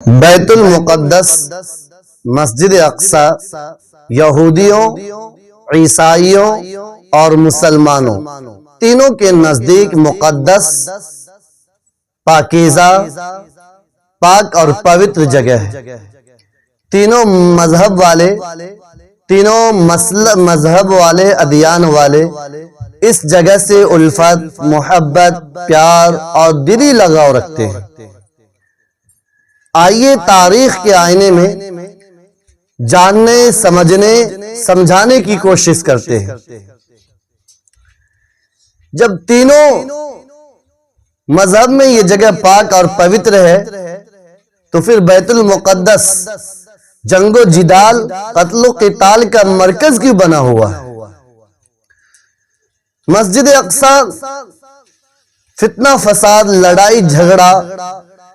بیت المقدس، مسجد اقصی یہودیوں، عیسائیوں اور مسلمانوں تینوں کے نزدیک مقدس، پاکیزہ، پاک اور پوتر جگہ ہے۔ تینوں مذہب والے ادیان والے اس جگہ سے الفت، محبت، پیار اور دلی لگاؤ رکھتے ہیں۔ آئیے تاریخ کے آئینے میں جاننے، سمجھنے، سمجھانے کی کوشش کرتے ہیں۔ جب تینوں مذہب میں یہ جگہ پاک اور پوتر ہے تو پھر بیت المقدس جنگ و جدال، قتل و قتال کا مرکز کیوں بنا ہوا ہے؟ مسجد اقصی فتنہ فساد، لڑائی جھگڑا،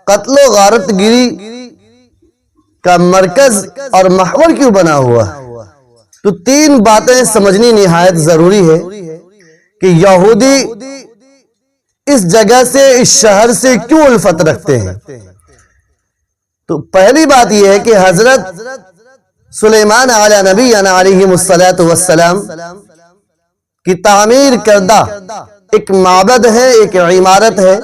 قتل و غارت گری کا مرکز اور محور کیوں بنا ہوا ہے؟ تو تین باتیں سمجھنی نہایت ضروری ہے کہ یہودی اس جگہ سے، اس شہر سے کیوں الفت رکھتے ہیں۔ تو پہلی بات یہ ہے کہ حضرت سلیمان علیہ نبی علیہ السلام کی تعمیر کردہ ایک معبد ہے، ایک عمارت ہے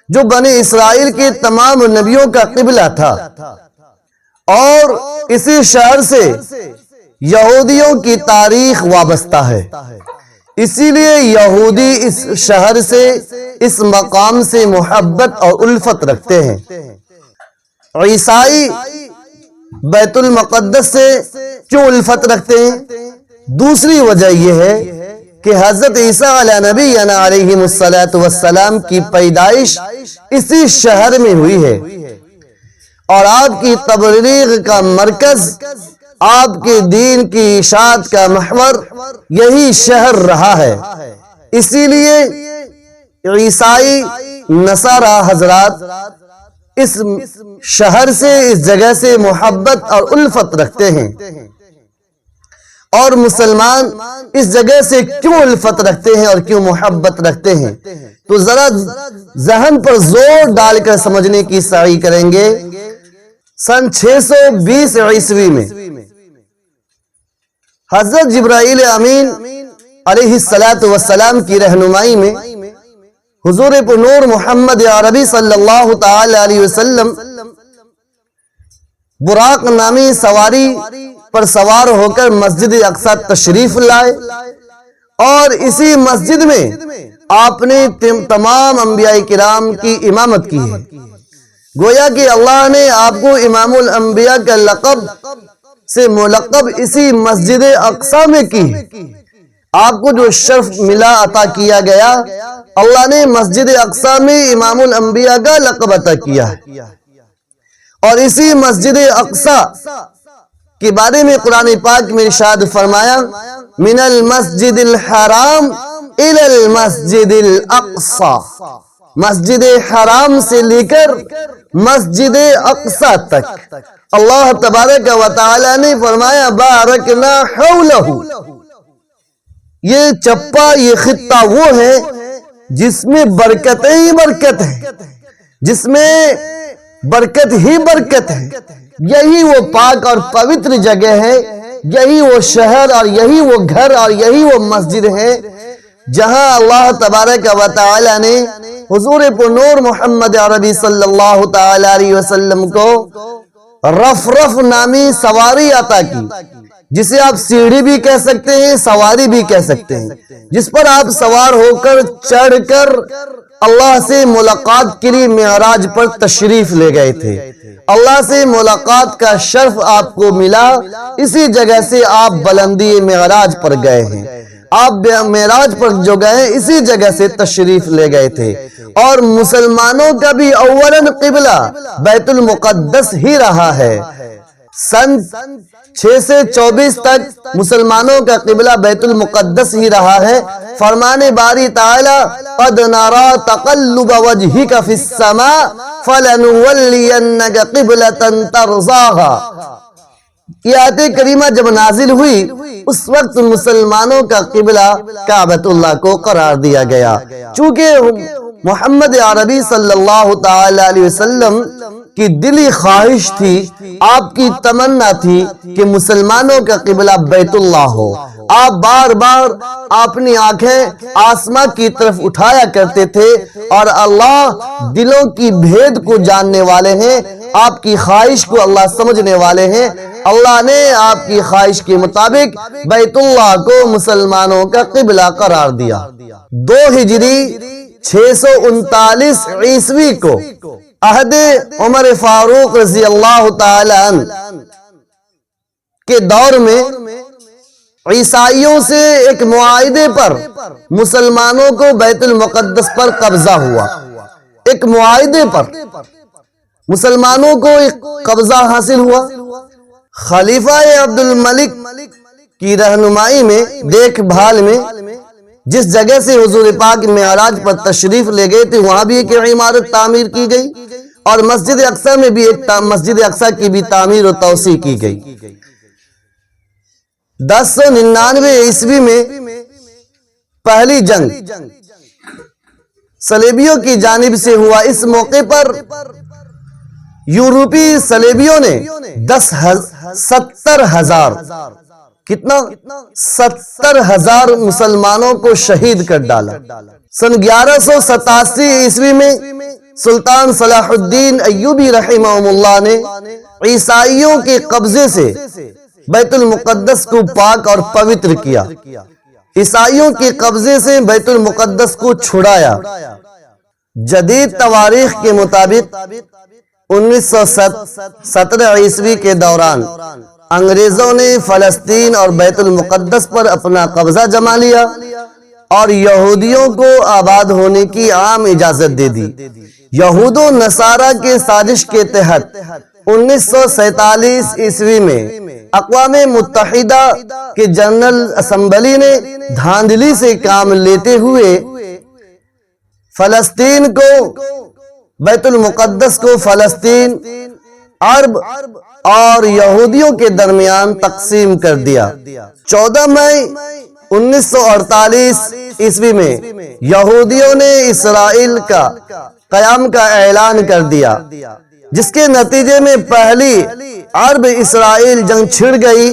جو بنی اسرائیل کے تمام نبیوں کا قبلہ تھا، اور اسی شہر سے یہودیوں کی تاریخ وابستہ ہے۔ اسی لیے یہودی اس شہر سے، اس مقام سے محبت اور الفت رکھتے ہیں۔ عیسائی بیت المقدس سے کیوں الفت رکھتے ہیں؟ دوسری وجہ یہ ہے کہ حضرت عیسیٰ علیہ نبی علیہ السلام کی پیدائش اسی شہر میں ہوئی ہے، اور آپ کی تبلیغ کا مرکز، آپ کے دین کی اشاعت کا محور یہی شہر رہا ہے۔ اسی لیے عیسائی نصارہ حضرات اس شہر سے، اس جگہ سے محبت اور الفت رکھتے ہیں، اور مسلمان اس جگہ سے کیوں الفت رکھتے ہیں اور کیوں محبت رکھتے ہیں؟ تو ذرا ذہن پر زور ڈال کر سمجھنے کی سعی کریں گے۔ سن 620 عیسوی میں حضرت جبرائیل امین علیہ السلام کی رہنمائی میں حضور پر نور محمد عربی صلی اللہ تعالی علیہ وسلم براق نامی سواری پر سوار ہو کر مسجد اقصی تشریف لائے، اور اسی مسجد میں آپ نے تمام انبیاء کرام کی امامت کی ہے۔ گویا کہ اللہ نے آپ کو امام الانبیاء کا لقب سے ملقب اسی مسجد اقصی میں کی ہے۔ آپ کو جو شرف ملا، عطا کیا گیا، اللہ نے مسجد اقصی میں امام الانبیاء کا لقب عطا کیا ہے۔ اور اسی مسجد اقصی کے بارے میں قرآن پاک میں ارشاد فرمایا، من المسجد الحرام الى المسجد الاقصی، مسجد حرام سے لے کر مسجد اقصی تک اللہ تبارک و تعالی نے فرمایا بارکنا حولہ۔ یہ چپا، یہ خطہ وہ ہے جس میں برکتیں ہی برکت ہے، جس میں برکت ہی برکت ہے۔ یہی وہ پاک اور پوتر جگہ ہے، یہی وہ شہر اور یہی وہ گھر اور یہی وہ مسجد ہے جہاں اللہ تبارک و تعالی نے حضور پر نور محمد عربی صلی اللہ تعالی علیہ وسلم کو رف نامی سواری عطا کی، جسے آپ سیڑھی بھی کہہ سکتے ہیں، سواری بھی کہہ سکتے ہیں، جس پر آپ سوار ہو کر، چڑھ کر اللہ سے ملاقات کے لیے معراج پر تشریف لے گئے تھے۔ اللہ سے ملاقات کا شرف آپ کو ملا، اسی جگہ سے آپ بلندی معراج پر گئے ہیں۔ آپ معراج پر جو گئے اسی جگہ سے تشریف لے گئے تھے، اور مسلمانوں کا بھی اولاً قبلہ بیت المقدس ہی رہا ہے۔ سن 6 سے 24 تک مسلمانوں کا قبلہ بیت المقدس ہی رہا ہے۔ فرمان باری تعالی قد نرى تقلب وجهك في السماء فلنولينك قبلة ترضاها۔ یہ آیت کریمہ جب نازل ہوئی اس وقت مسلمانوں کا قبلہ کعبۃ اللہ کو قرار دیا گیا، چونکہ محمد عربی صلی اللہ تعالی علیہ وسلم کی دلی خواہش تھی، آپ کی تمنا تھی کہ مسلمانوں کا قبلہ بیت اللہ ہو۔ آپ بار بار اپنی آنکھیں آسمان کی طرف اٹھایا کرتے تھے، اور اللہ دلوں کی بھید کو جاننے والے ہیں، آپ کی خواہش کو اللہ سمجھنے والے ہیں۔ اللہ نے آپ کی خواہش کے مطابق بیت اللہ کو مسلمانوں کا قبلہ قرار دیا۔ 2 ہجری 639 عیسوی کو عہد عمر فاروق رضی اللہ تعالی عنہ کے دور میں عیسائیوں سے ایک معاہدے پر مسلمانوں کو بیت المقدس پر قبضہ ہوا۔ ایک معاہدے پر مسلمانوں کو ایک قبضہ حاصل ہوا۔ خلیفہ عبد الملک کی رہنمائی میں، دیکھ بھال میں، جس جگہ سے حضور پاک معراج پر تشریف لے گئے تھے، وہاں بھی ایک عمارت تعمیر کی گئی، اور مسجد اقصی میں بھی ایک مسجد اقصی کی بھی تعمیر و توسیع کی گئی۔ 1099 عیسوی میں پہلی جنگ صلیبیوں کی جانب سے ہوا۔ اس موقع پر یورپی صلیبیوں نے 70,000 کتنا 70,000 مسلمانوں کو شہید کر ڈالا۔ سن 1187 عیسوی میں سلطان صلاح الدین ایوبی رحمہ اللہ نے عیسائیوں کے قبضے سے بیت المقدس کو پاک اور پوتر کیا۔ عیسائیوں کے قبضے سے بیت المقدس کو چھڑایا۔ جدید تواریخ کے مطابق 1917 عیسوی کے دوران انگریزوں نے فلسطین اور بیت المقدس پر اپنا قبضہ جما لیا اور یہودیوں کو آباد ہونے کی عام اجازت دے دی۔ یہود و نصارہ کے سازش کے تحت 1947 عیسوی میں اقوام متحدہ کے جنرل اسمبلی نے دھاندلی سے کام لیتے ہوئے فلسطین کو، بیت المقدس کو فلسطین، عرب اور یہودیوں کے درمیان تقسیم کر دیا۔ 14 مئی 1948 عیسوی میں یہودیوں نے اسرائیل کا قیام کا اعلان کر دیا، جس کے نتیجے میں پہلی عرب اسرائیل جنگ چھڑ گئی،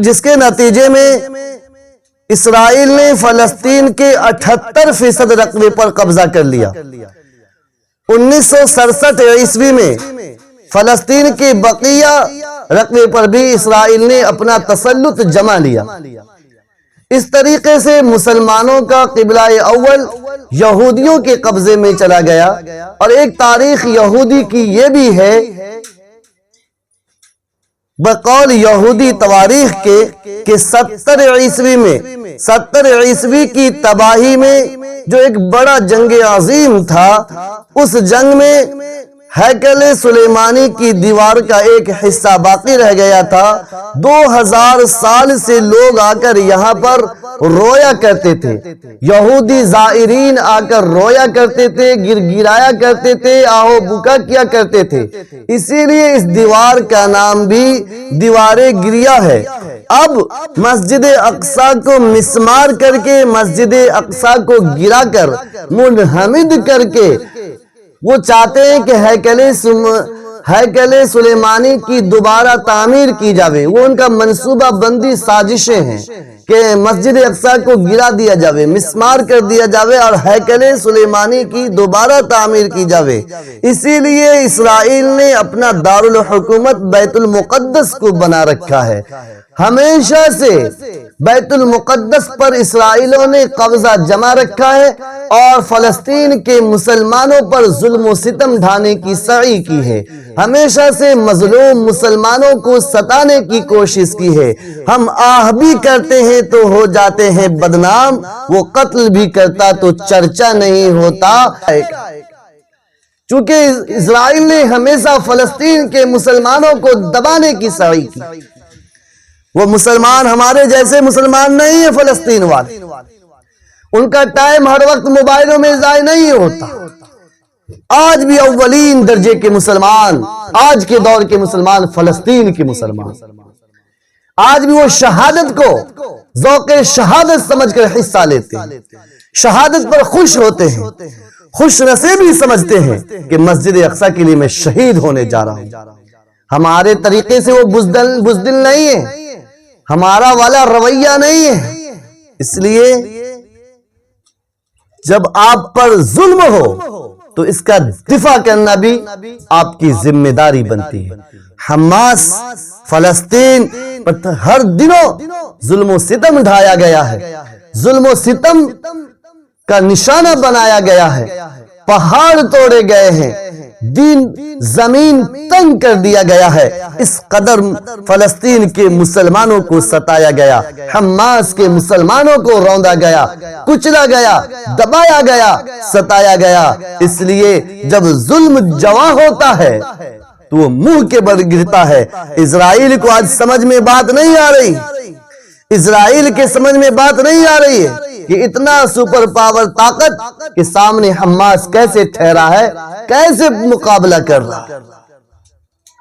جس کے نتیجے میں اسرائیل نے فلسطین کے 78% رقبے پر قبضہ کر لیا۔ 1967 عیسوی میں فلسطین کے بقیہ رقبے پر بھی اسرائیل نے اپنا تسلط جما لیا۔ اس طریقے سے مسلمانوں کا قبلہ اول یہودیوں کے قبضے میں چلا گیا۔ اور ایک تاریخ یہودی کی یہ بھی ہے، بقول یہودی تواریخ کے، کہ 70 عیسوی کی تباہی میں جو ایک بڑا جنگ عظیم تھا، اس جنگ میں ہیکل سلیمانی کی دیوار کا ایک حصہ باقی رہ گیا تھا۔ 2000 سال سے لوگ آ کر یہاں پر رویا کرتے تھے، یہودی زائرین آ کر رویا کرتے تھے، گر گرایا کرتے تھے، آہو بکا کیا کرتے تھے۔ اسی لیے اس دیوار کا نام بھی دیوار گریا ہے۔ اب مسجد اقصی کو مسمار کر کے، مسجد اقصی کو گرا کر، منہمد کر کے، وہ چاہتے ہیں کہ ہیکل سلیمانی کی دوبارہ تعمیر کی جاوے۔ وہ ان کا منصوبہ بندی سازشیں ہیں کہ مسجد اقصی کو گرا دیا جاوے، مسمار کر دیا جاوے، اور ہیکل سلیمانی کی دوبارہ تعمیر کی جاوے۔ اسی لیے اسرائیل نے اپنا دارالحکومت بیت المقدس کو بنا رکھا ہے۔ ہمیشہ سے بیت المقدس پر اسرائیلوں نے قبضہ جما رکھا ہے، اور فلسطین کے مسلمانوں پر ظلم و ستم ڈھانے کی سعی کی ہے۔ ہمیشہ سے مظلوم مسلمانوں کو ستانے کی کوشش کی ہے۔ ہم آہ بھی کرتے ہیں تو ہو جاتے ہیں بدنام، وہ قتل بھی کرتا تو چرچا نہیں ہوتا۔ چونکہ اسرائیل نے ہمیشہ فلسطین کے مسلمانوں کو دبانے کی سعی کی۔ وہ مسلمان ہمارے جیسے مسلمان نہیں ہیں، فلسطین والے، ان کا ٹائم ہر وقت موبائلوں میں ضائع نہیں ہوتا۔ آج بھی اولین درجے کے مسلمان، آج کے دور کے مسلمان فلسطین کے مسلمان، آج بھی وہ شہادت کو ذوق شہادت سمجھ کر حصہ لیتے ہیں، شہادت پر خوش ہوتے ہیں۔ خوش نصیبی سمجھتے ہیں کہ مسجد اقصی کے لیے میں شہید ہونے جا رہا ہوں۔ ہمارے طریقے سے وہ بزدل نہیں ہے، ہمارا والا رویہ نہیں ہے۔ اس لیے جب آپ پر ظلم ہو تو اس کا دفاع کرنا بھی آپ کی ذمہ داری بنتی ہے۔ حماس فلسطین پر ہر دنوں ظلم و ستم ڈھایا گیا ہے، ظلم و ستم کا نشانہ بنایا گیا ہے، پہاڑ توڑے گئے ہیں، دین زمین تنگ کر دیا گیا ہے، اس قدر فلسطین کے مسلمانوں کو ستایا گیا، حماس کے مسلمانوں کو روندا گیا، کچلا گیا، دبایا گیا، ستایا گیا۔ اس لیے جب ظلم جواں ہوتا ہے تو وہ منہ کے بل گرتا ہے۔ اسرائیل کو آج سمجھ میں بات نہیں آ رہی، اسرائیل کے سمجھ میں بات نہیں آ رہی ہے کہ اتنا سپر پاور طاقت کے سامنے حماس کیسے ٹھہرا ہے، کیسے مقابلہ کر رہا ہے۔